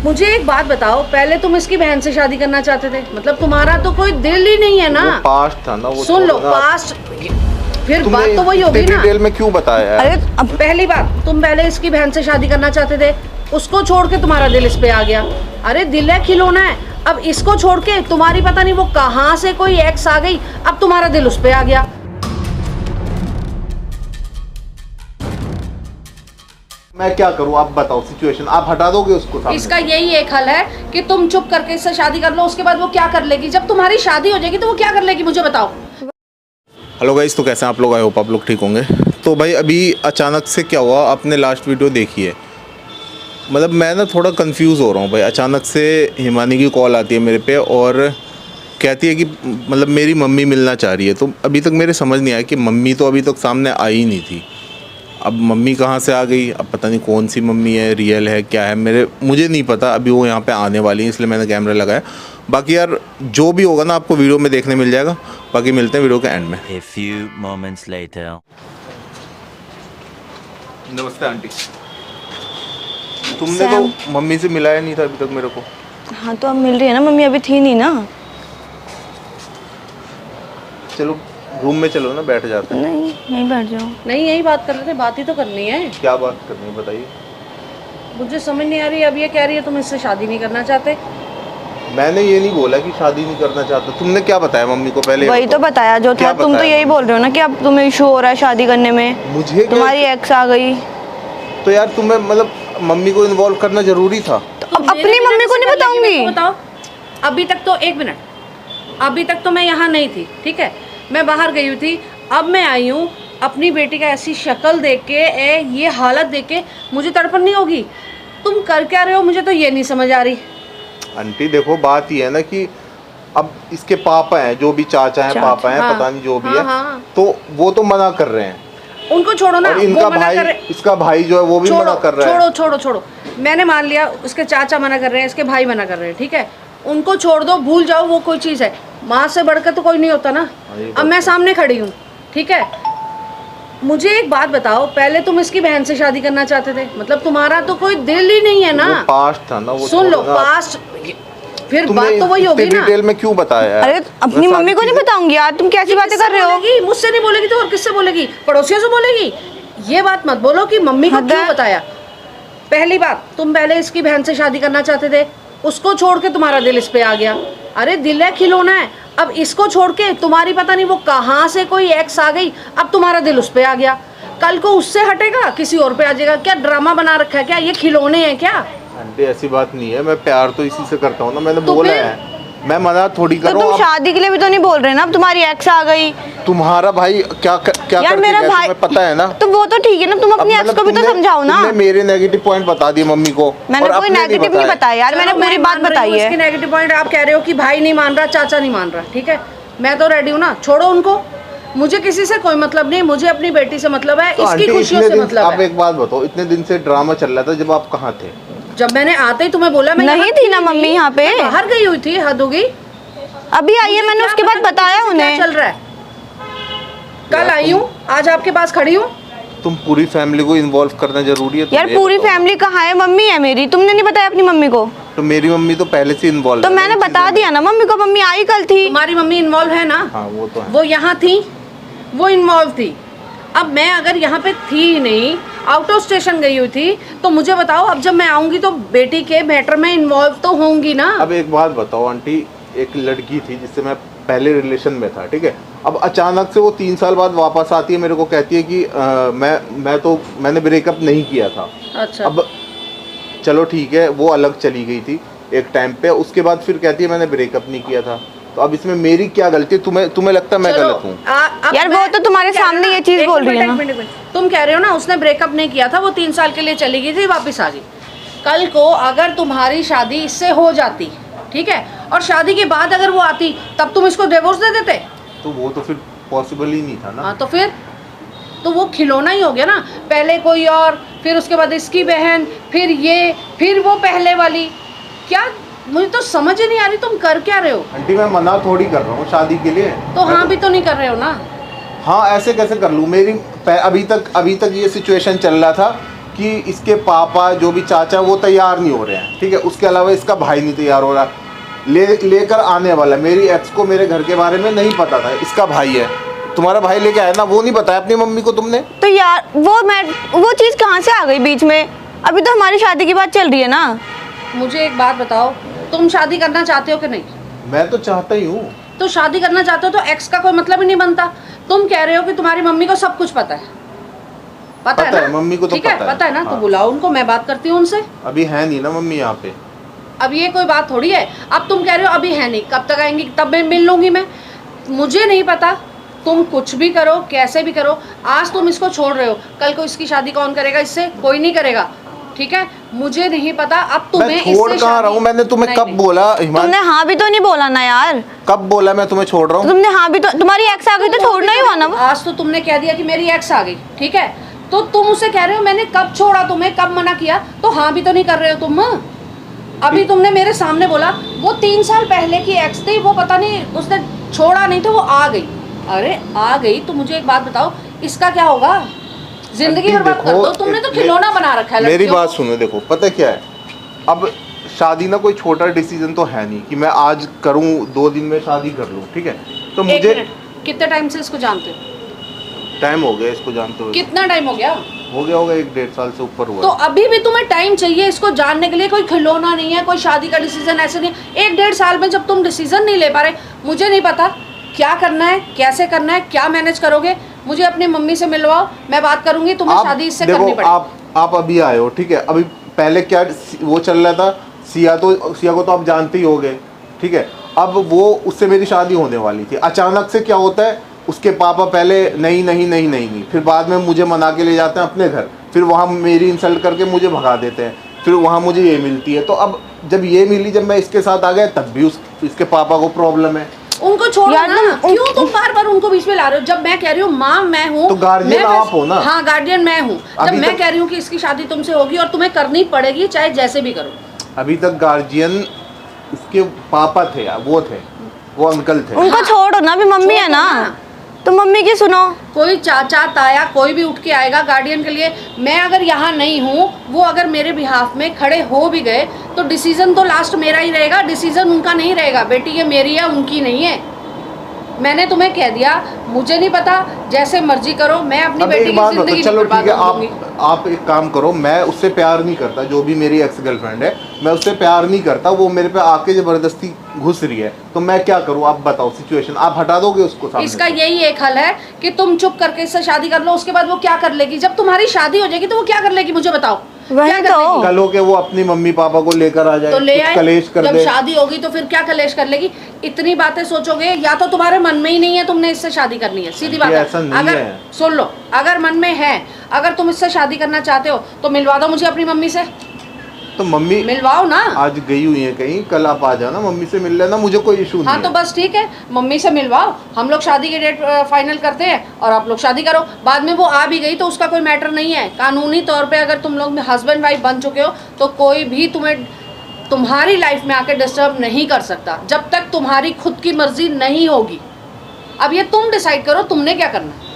मुझे एक बात बताओ, पहले तुम इसकी बहन से शादी करना चाहते थे, मतलब तुम्हारा तो कोई दिल ही नहीं है ना। वो पास्ट था ना, वो सुन लो पास्ट, फिर बात तो वही होगी ना। डिटेल में क्यों बताया? अरे अब पहली बात, तुम पहले इसकी बहन से शादी करना चाहते थे, उसको छोड़ के तुम्हारा दिल इस पे आ गया। अरे दिल है, खिलौना है। अब इसको छोड़ के तुम्हारी पता नहीं वो कहाँ से कोई एक्स आ गई, अब तुम्हारा दिल उस पे आ गया। मैं क्या करूं, आप बताओ सिचुएशन, आप हटा दोगे उसको सामने? इसका यही एक हल है कि तुम चुप करके इससे शादी कर लो, उसके बाद वो क्या कर लेगी, जब तुम्हारी शादी हो जाएगी तो वो क्या कर लेगी, मुझे बताओ। हेलो गाइस, तो कैसे हैं आप लोग? आई होप आप लोग ठीक होंगे। तो भाई अभी अचानक से क्या हुआ, आपने लास्ट वीडियो देखी है, मतलब मैं ना थोड़ा कंफ्यूज हो रहा हूँ भाई। अचानक से हिमानी की कॉल आती है मेरे पे और कहती है कि मतलब मेरी मम्मी मिलना चाह रही है। तो अभी तक मेरे समझ नहीं आया कि मम्मी तो अभी तक सामने आई ही नहीं थी, अब मम्मी कहाँ से आ गई, अब पता नहीं कौन सी मम्मी है, रियल है क्या है, मुझे नहीं पता। अभी वो यहाँ पे आने वाली है, इसलिए मैंने कैमरा लगाया। बाकी यार जो भी होगा ना आपको वीडियो में देखने मिल जाएगा। बाकी मिलते हैं वीडियो के एंड में। A few moments later. नमस्ते आंटी। तुमने तो मम्मी से मिलाया नहीं था अभी तक मेरे को। हाँ तो अब मिल रही है ना, मम्मी अभी थी नहीं ना। चलो रूम में चलो ना, बैठ जाते हैं। नहीं यहीं बैठ जाओ। नहीं, यही बात कर रहे थे, बात ही तो करनी है। क्या बात करनी है बताइए। मुझे समझ नहीं आ रही, अब ये कह रही है तुम इससे शादी नहीं करना चाहते। मैंने ये नहीं बोला कि शादी नहीं करना चाहता। तुमने क्या बताया मम्मी को पहले? वही तो बताया जो था। तुम तो यही बोल रहे हो ना कि अब तुम्हें इशू हो रहा है शादी करने में, मुझे तुम्हारी एक्स आ गई। तो यार तुम्हें मतलब मम्मी को इन्वॉल्व करना जरूरी था। तो अब अपनी मम्मी को नहीं बताऊंगी? बताओ, अभी तक तो एक मिनट, अभी तक तो मैं यहाँ नहीं थी, ठीक है, मैं बाहर गई हुई थी। अब मैं आई हूँ, अपनी बेटी का ऐसी शक्ल देख के, ये हालत देख के मुझे तड़पन नहीं होगी? तुम कर क्या रहे हो, मुझे तो ये नहीं समझ आ रही। आंटी देखो, बात ये है ना कि अब इसके पापा हैं, जो भी चाचा हैं, पापा हैं, हाँ, पता नहीं जो भी है, हाँ। तो वो तो मना कर रहे हैं। उनको छोड़ो ना, और इनका वो मना भाई, कर रहे, इसका भाई जो है वो भी मना कर रहा है। छोड़ो, मैंने मान लिया उसके चाचा मना कर रहे हैं, इसके भाई मना कर रहे हैं, ठीक है, उनको छोड़ दो, भूल जाओ, वो कोई चीज़ है। माँ से बढ़कर तो कोई नहीं होता ना। अब मैं सामने खड़ी हूँ, ठीक है, मुझे एक बात बताओ, पहले तुम इसकी बहन से शादी करना चाहते थे, मतलब तुम्हारा तो कोई दिल ही नहीं है ना। वो पास्ट था ना, वो सुन लो पास्ट, फिर बात तो वही होगी ना। डिटेल में क्यों बताया? अरे अपनी मम्मी को नहीं बताऊंगी यार, तुम कैसी बातें कर रहे हो? मुझसे नहीं बोलेगी तो और किससे बोलेगी? पड़ोसियों से बोलेगी? ये बात मत बोलो कि मम्मी को क्यों बताया। पहली बात, तुम पहले इसकी बहन से शादी करना चाहते थे, उसको छोड़ के तुम्हारा दिल इस पे आ गया। अरे दिल है, खिलौना है। अब इसको छोड़ के तुम्हारी पता नहीं वो कहाँ से कोई एक्स आ गई, अब तुम्हारा दिल उस पे आ गया। कल को उससे हटेगा, किसी और पे आ जाएगा। क्या ड्रामा बना रखा है क्या? ये खिलौने हैं क्या? आंटी ऐसी बात नहीं है, मैं प्यार तो इसी से करता हूँ ना, मैंने बोला है, मैं मना थोड़ी कर रहा हूँ। तुम शादी के लिए भी तो नहीं बोल रहे ना, अब तुम्हारी एक्स आ गई। तुम्हारा भाई क्या यार मेरा भाई, तुम्हें पता है ना। तो वो तो ठीक है ना, तुम अपनी एक्स को भी तो समझाओ ना। तुमने मेरे नेगेटिव पॉइंट बता दिए मम्मी को। मैंने कोई नेगेटिव नहीं बताया यार, मैंने पूरी बात बताई है। इसके नेगेटिव पॉइंट आप कह रहे हो कि भाई नहीं मान रहा, चाचा नहीं मान रहा, ठीक है, मैं तो रेडी हूँ ना, छोड़ो उनको। मुझे किसी से कोई मतलब नहीं, मुझे अपनी बेटी से मतलब है, इसकी खुशियों से मतलब है। आप एक बात बताओ, इतने दिन से ड्रामा चल रहा था, जब आप कहाँ थे? जब मैंने आते ही तुम्हें बोला, मैं नहीं थी ना मम्मी यहाँ पे, बाहर गई हुई थी, हद होगी। अभी आई है, मैंने उसके बाद बताया उन्हें। चल रहा है, कल आई हूँ, आज आपके पास खड़ी हूँ। तुम पूरी फैमिली को इन्वॉल्व करना जरूरी है? यार पूरी फैमिली कहाँ है? मम्मी है मेरी, तुमने नहीं बताया अपनी मम्मी को? तो मेरी मम्मी तो पहले से इन्वॉल्व तो मैंने बता दिया ना मम्मी को, मम्मी आई कल थी। तुम्हारी मम्मी इन्वॉल्व है ना? हाँ वो तो है। वो यहाँ थी, वो इन्वॉल्व थी। अब मैं अगर यहाँ पे थी ही नहीं, आउट ऑफ स्टेशन गई हुई थी, तो मुझे बताओ, अब जब मैं आऊंगी तो बेटी के मैटर में इन्वॉल्व तो होंगी ना। अब एक बात बताओ आंटी, एक लड़की थी जिससे मैं पहले रिलेशन में था, ठीक है, अब अचानक से वो 3 साल बाद वापस आती है, मेरे को कहती है कि मैंने ब्रेकअप नहीं किया था। अच्छा, अब चलो ठीक है, वो अलग चली गई थी एक टाइम पे, उसके बाद फिर कहती है मैंने ब्रेकअप नहीं किया था। तो अब इसमें मेरी क्या गलती है? तुम्हें लगता है मैं गलत हूँ? यार वो तो तुम्हारे सामने ये चीज बोल रही है ना। तुम कह रहे हो ना उसने ब्रेकअप नहीं किया था, वो 3 साल के लिए चली गई थी, वापस आ गई। कल को अगर तुम्हारी शादी इससे हो जाती, ठीक है, और शादी के बाद अगर वो आती, तब तुम इसको डिवोर्स दे देते? तो वो तो फिर पॉसिबल ही नहीं था ना। हाँ तो फिर तो वो खिलौना ही हो गया ना। पहले कोई और, फिर उसके बाद इसकी बहन, फिर ये, फिर वो पहले वाली। क्या, मुझे तो समझ ही नहीं आ रही तुम कर क्या रहे हो। आंटी मैं मना थोड़ी कर रहा हूँ शादी के लिए। तो हाँ भी तो नहीं कर रहे हो ना। हाँ ऐसे कैसे कर लूँ? अभी तक ये सिचुएशन चल रहा था, कि इसके पापा जो भी चाचा वो तैयार नहीं हो रहे हैं, ठीक है, उसके अलावा इसका भाई नहीं तैयार हो रहा, लेकर आने वाला। मेरी एक्स को मेरे घर के बारे में नहीं पता था, इसका भाई है, तुम्हारा भाई लेके आया ना, वो नहीं बताया अपनी मम्मी को तुमने? तो यार वो चीज कहाँ से आ गई बीच में? अभी तो हमारी शादी की बात चल रही है ना। मुझे एक बात बताओ, तुम शादी करना चाहते हो कि नहीं? मैं तो चाहता ही हूँ। तो शादी करना चाहते हो तो एक्स का कोई मतलब ही नहीं बनता। तुम कह रहे हो कि तुम्हारी मम्मी को सब कुछ पता है, पता है ना? मम्मी को तो ठीक है, पता है ना? तो हाँ। बुलाओ उनको, मैं बात करती हूँ उनसे। अभी है नहीं ना मम्मी यहाँ पे। अब ये कोई बात थोड़ी है। अब तुम कह रहे हो अभी है नहीं, कब तक आएंगी तब मैं मिल लूंगी मैं। मुझे नहीं पता, तुम कुछ भी करो, कैसे भी करो, आज तुम इसको छोड़ रहे हो, कल को इसकी शादी कौन करेगा? इससे कोई नहीं करेगा, ठीक है? मुझे नहीं पता। अब तुम्हें छोड़ कहाँ रहा हूँ? मैंने तुम्हें कब बोला? तुमने हाँ भी तो नहीं बोला ना यार। कब बोला मैं तुम्हें छोड़ रहा हूँ? तुमने हाँ भी तो, तुम्हारी एक्स आ गई तो छोड़ना ही हुआ ना। आज तो तुमने कह दिया कि मेरी एक्स आ गई, ठीक है? तो तुम उसे कह रहे हो मैंने कब छोड़ा तुम्हें, कब मना किया? तो हाँ भी तो नहीं कर रहे हो तुम। अभी तुमने मेरे सामने बोला वो 3 साल पहले की एक्स थी, वो पता नहीं उसने छोड़ा नहीं तो वो आ गई। अरे आ गई तो मुझे एक बात बताओ, इसका क्या होगा? जिंदगी बर्बाद कर दो। तुमने तो खिलौना बना रखा है। मेरी बात सुनो, देखो पता क्या है, अब शादी ना कोई छोटा डिसीजन तो है नहीं कि मैं आज करूं 2 दिन में शादी कर लूं, ठीक है? तो मुझे कितने टाइम से इसको जानते हो? टाइम हो गया इसको जानते हुए। कितना टाइम हो गया? होगा 1-1.5 साल से ऊपर हुआ। तो अभी भी तुम्हें टाइम चाहिए इसको जानने के लिए। कोई खिलौना नहीं है, कोई शादी का डिसीजन ऐसे नहीं। 1-1.5 साल में जब तुम डिसीजन नहीं ले पा रहे, मुझे नहीं पता क्या करना है, कैसे करना है, क्या मैनेज करोगे। मुझे अपनी मम्मी से मिलवाओ, मैं बात करूंगी। तुम्हें शादी इससे करनी पड़ेगी। आप अभी आए हो, ठीक है? अभी पहले क्या वो चल रहा था, सिया को तो आप जानते ही होगे, ठीक है? अब वो उससे मेरी शादी होने वाली थी, अचानक से क्या होता है, उसके पापा पहले नहीं, फिर बाद में मुझे मना के ले जाते हैं अपने घर, फिर वहाँ मेरी इंसल्ट करके मुझे भगा देते हैं, फिर वहाँ मुझे ये मिलती है। तो अब जब ये मिली, जब मैं इसके साथ आ गया, तब भी इसके पापा को प्रॉब्लम है। उनको छोड़ो ना, क्यों तुम बार-बार उनको बीच में ला रहे हो? जब मैं कह रही हूँ माँ मैं हूँ, तो गार्जियन आप हो ना। हाँ गार्जियन मैं हूँ। जब मैं कह रही हूँ कि इसकी शादी तुमसे होगी और तुम्हें करनी पड़ेगी, चाहे जैसे भी करो। अभी तक गार्जियन इसके पापा थे, वो अंकल थे। उनको छोड़ो ना, अभी मम्मी है ना, तो मम्मी की सुनो। कोई चाचा ताया कोई भी उठ के आएगा गार्डियन के लिए। मैं अगर यहाँ नहीं हूँ, वो अगर मेरे बिहाफ में खड़े हो भी गए तो डिसीजन तो लास्ट मेरा ही रहेगा, डिसीजन उनका नहीं रहेगा। बेटी ये मेरी है, उनकी नहीं है। मैंने तुम्हें कह दिया, मुझे नहीं पता, जैसे मर्जी करो, मैं अपनी बेटी की जिंदगी चलो ठीक है, बर्बाद आप एक काम करो, मैं उससे प्यार नहीं करता, जो भी मेरी एक्स गर्लफ्रेंड है, मैं उससे प्यार नहीं करता, वो मेरे पे आके जबरदस्ती घुस रही है, तो मैं क्या करूं? आप बताओ सिचुएशन, आप हटा दोगे उसको सामने? इसका यही एक हल है कि तुम चुप करके इससे शादी कर लो। उसके बाद वो क्या कर लेगी? जब तुम्हारी शादी हो जाएगी तो वो क्या कर लेगी, मुझे बताओ। वही क्या कर तो। लेगी? कल हो के वो अपनी मम्मी पापा को लेकर आ जाए, तो ले कुछ आए। कलेश कर जब दे। शादी होगी तो फिर क्या कलेश कर लेगी? इतनी बातें सोचोगे, या तो तुम्हारे मन में ही नहीं है तुमने इससे शादी करनी है, सीधी बात ऐसा है। नहीं अगर है। सुन लो, अगर मन में है, अगर तुम इससे शादी करना चाहते हो तो मिलवा दो मुझे अपनी मम्मी से। तो मम्मी मिलवाओ ना। आज गई हुई है कहीं, कल आप आ जाना, मम्मी से मिल लेना, मुझे कोई इशू नहीं हाँ है। तो बस ठीक है, मम्मी से मिलवाओ, हम लोग शादी की डेट फाइनल करते हैं और आप लोग शादी करो। बाद में वो आ भी गई तो उसका कोई मैटर नहीं है। कानूनी तौर पे अगर तुम लोग हस्बैंड वाइफ बन चुके हो तो कोई भी तुम्हें तुम्हारी लाइफ में आके डिस्टर्ब नहीं कर सकता, जब तक तुम्हारी खुद की मर्जी नहीं होगी। अब ये तुम डिसाइड करो तुमने क्या करना है।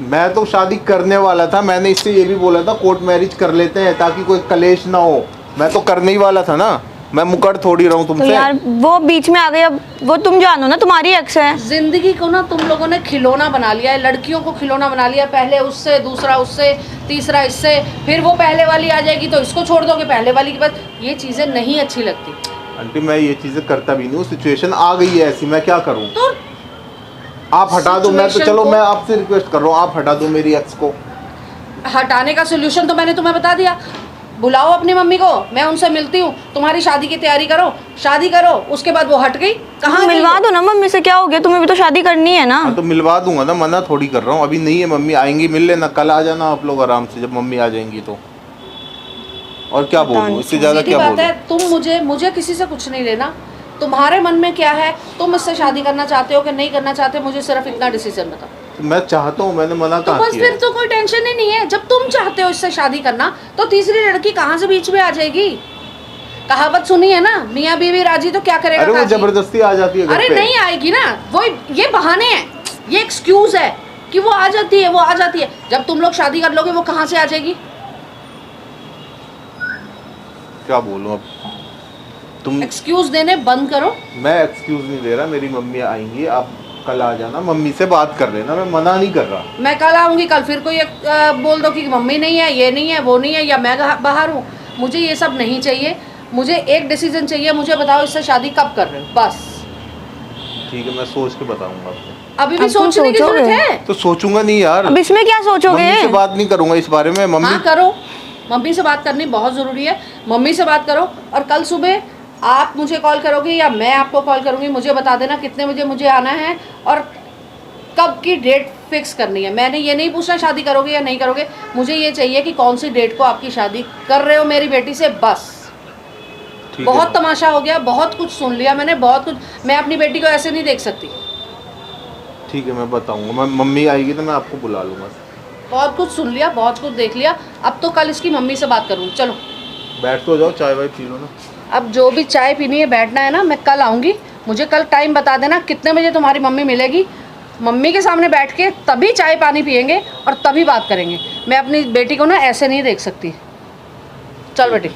मैं तो शादी करने वाला था, मैंने इससे ये भी बोला था कोर्ट मैरिज कर लेते हैं ताकि कोई कलेश ना हो। मैं तो करने ही वाला था ना, मैं मुकर थोड़ी रहूं तो तुमसे। यार वो बीच में आ गई, अब वो तुम जानो ना, तुम्हारी एक्स है। जिंदगी को ना तुम लोगों ने खिलौना बना लिया है, लड़कियों को खिलौना बना लिया। पहले उससे, दूसरा उससे, तीसरा इससे, फिर वो पहले वाली आ जाएगी तो इसको छोड़ दोगे पहले वाली के बाद। ये चीजें नहीं अच्छी लगती। आंटी मैं ये चीजें करता भी नहीं हूँ, सिचुएशन आ गई है ऐसी, मैं क्या करूँ? तो आप हटा दो। मैं तो situation चलो को- मैं आपसे रिक्वेस्ट कर रहा हूँ, आप हटा दो मेरी एक्स को। हटाने का सोल्यूशन तो मैंने तुम्हें बता दिया। बुलाओ अपनी मम्मी को, मैं उनसे मिलती हूँ, तुम्हारी शादी की तैयारी करो, शादी करो। उसके बाद वो हट गई, कहाँ गई मिलवा वो? दो ना मम्मी से, क्या हो गया? तुम्हें भी तो शादी करनी है ना। हाँ तो मिलवा दूंगा ना, मना थोड़ी कर रहा हूँ। अभी नहीं है, मम्मी आएंगी, मिल लेना, कल आ जाना आप लोग आराम से, जब मम्मी आ जाएंगी तो। और क्या बोलूँ, इससे ज्यादा सीधी क्या बात बोलूँ? है, तुम मुझे किसी से कुछ नहीं लेना। तुम्हारे मन में क्या है, तुम इससे शादी करना चाहते हो कि नहीं करना चाहते, मुझे सिर्फ इतना डिसीजन बताओ। तो मैं चाहता हूँ, मैंने मना तो कहाँ बस किया फिर है? तो कोई टेंशन ही नहीं है। जब तुम चाहते हो इससे शादी करना तो तीसरी लड़की कहाँ से बीच में आ जाएगी? कहावत सुनी है ना, मियाँ बीवी राजी तो क्या करेगा अरे वो काजी? जबरदस्ती आ जाती है घर अरे पे। नहीं आएगी ना, वो ये बहाने हैं, ये एक्सक्यूज है कि वो आ जाती है, वो आ जाती है। जब तुम लोग शादी कर लोगे वो कहाँ से आ जाएगी? क्या बोलूँ अब तुम। एक्सक्यूज देने बंद करो। मैं एक्सक्यूज नहीं दे रहा, मेरी मम्मी आएंगी, आप कल आ जाना, मम्मी से बात कर लेना, मैं मना नहीं कर रहा। मैं कल आऊंगी, कल फिर कोई बोल दो कि मम्मी नहीं है, ये नहीं है, वो नहीं है, या मैं बाहर हूँ। मुझे ये सब नहीं चाहिए, मुझे एक डिसीजन चाहिए। मुझे बताओ इससे शादी कब कर रहे हो, बस। ठीक है, मैं सोच के बताऊंगा आपको। अभी भी अब तुम सोचने की जरूरत सोचोगे? है? तो सोचूंगा नहीं यार, अब इसमें क्या सोचोगे? मम्मी से बात नहीं करूंगा इस बारे में। मम्मी हाँ करो, मम्मी से बात करनी बहुत ज़रूरी है। मम्मी से बात करो और कल सुबह आप मुझे कॉल करोगे या मैं आपको कॉल करूँगी, मुझे बता देना कितने बजे मुझे आना है और कब की डेट फिक्स करनी है। मैंने ये नहीं पूछना शादी करोगे या नहीं करोगे, मुझे ये चाहिए कि कौन सी डेट को आपकी शादी कर रहे हो मेरी बेटी से, बस। ठीक बहुत है, तमाशा हो गया, बहुत कुछ सुन लिया मैंने, बहुत कुछ। मैं अपनी बेटी को ऐसे नहीं देख सकती। ठीक है, मैं बताऊंगा। मैं मम्मी आएगी तो मैं आपको बुला लूंगा। बहुत कुछ सुन लिया, बहुत कुछ देख लिया, अब तो कल इसकी मम्मी से बात करूँगी। चलो बैठ तो जाओ, चाय वाय पी लो ना। अब जो भी चाय पीनी है, बैठना है ना, मैं कल आऊँगी। मुझे कल टाइम बता देना कितने बजे तुम्हारी मम्मी मिलेगी। मम्मी के सामने बैठ के तभी चाय पानी पियेंगे और तभी बात करेंगे। मैं अपनी बेटी को ना ऐसे नहीं देख सकती। चल बेटी।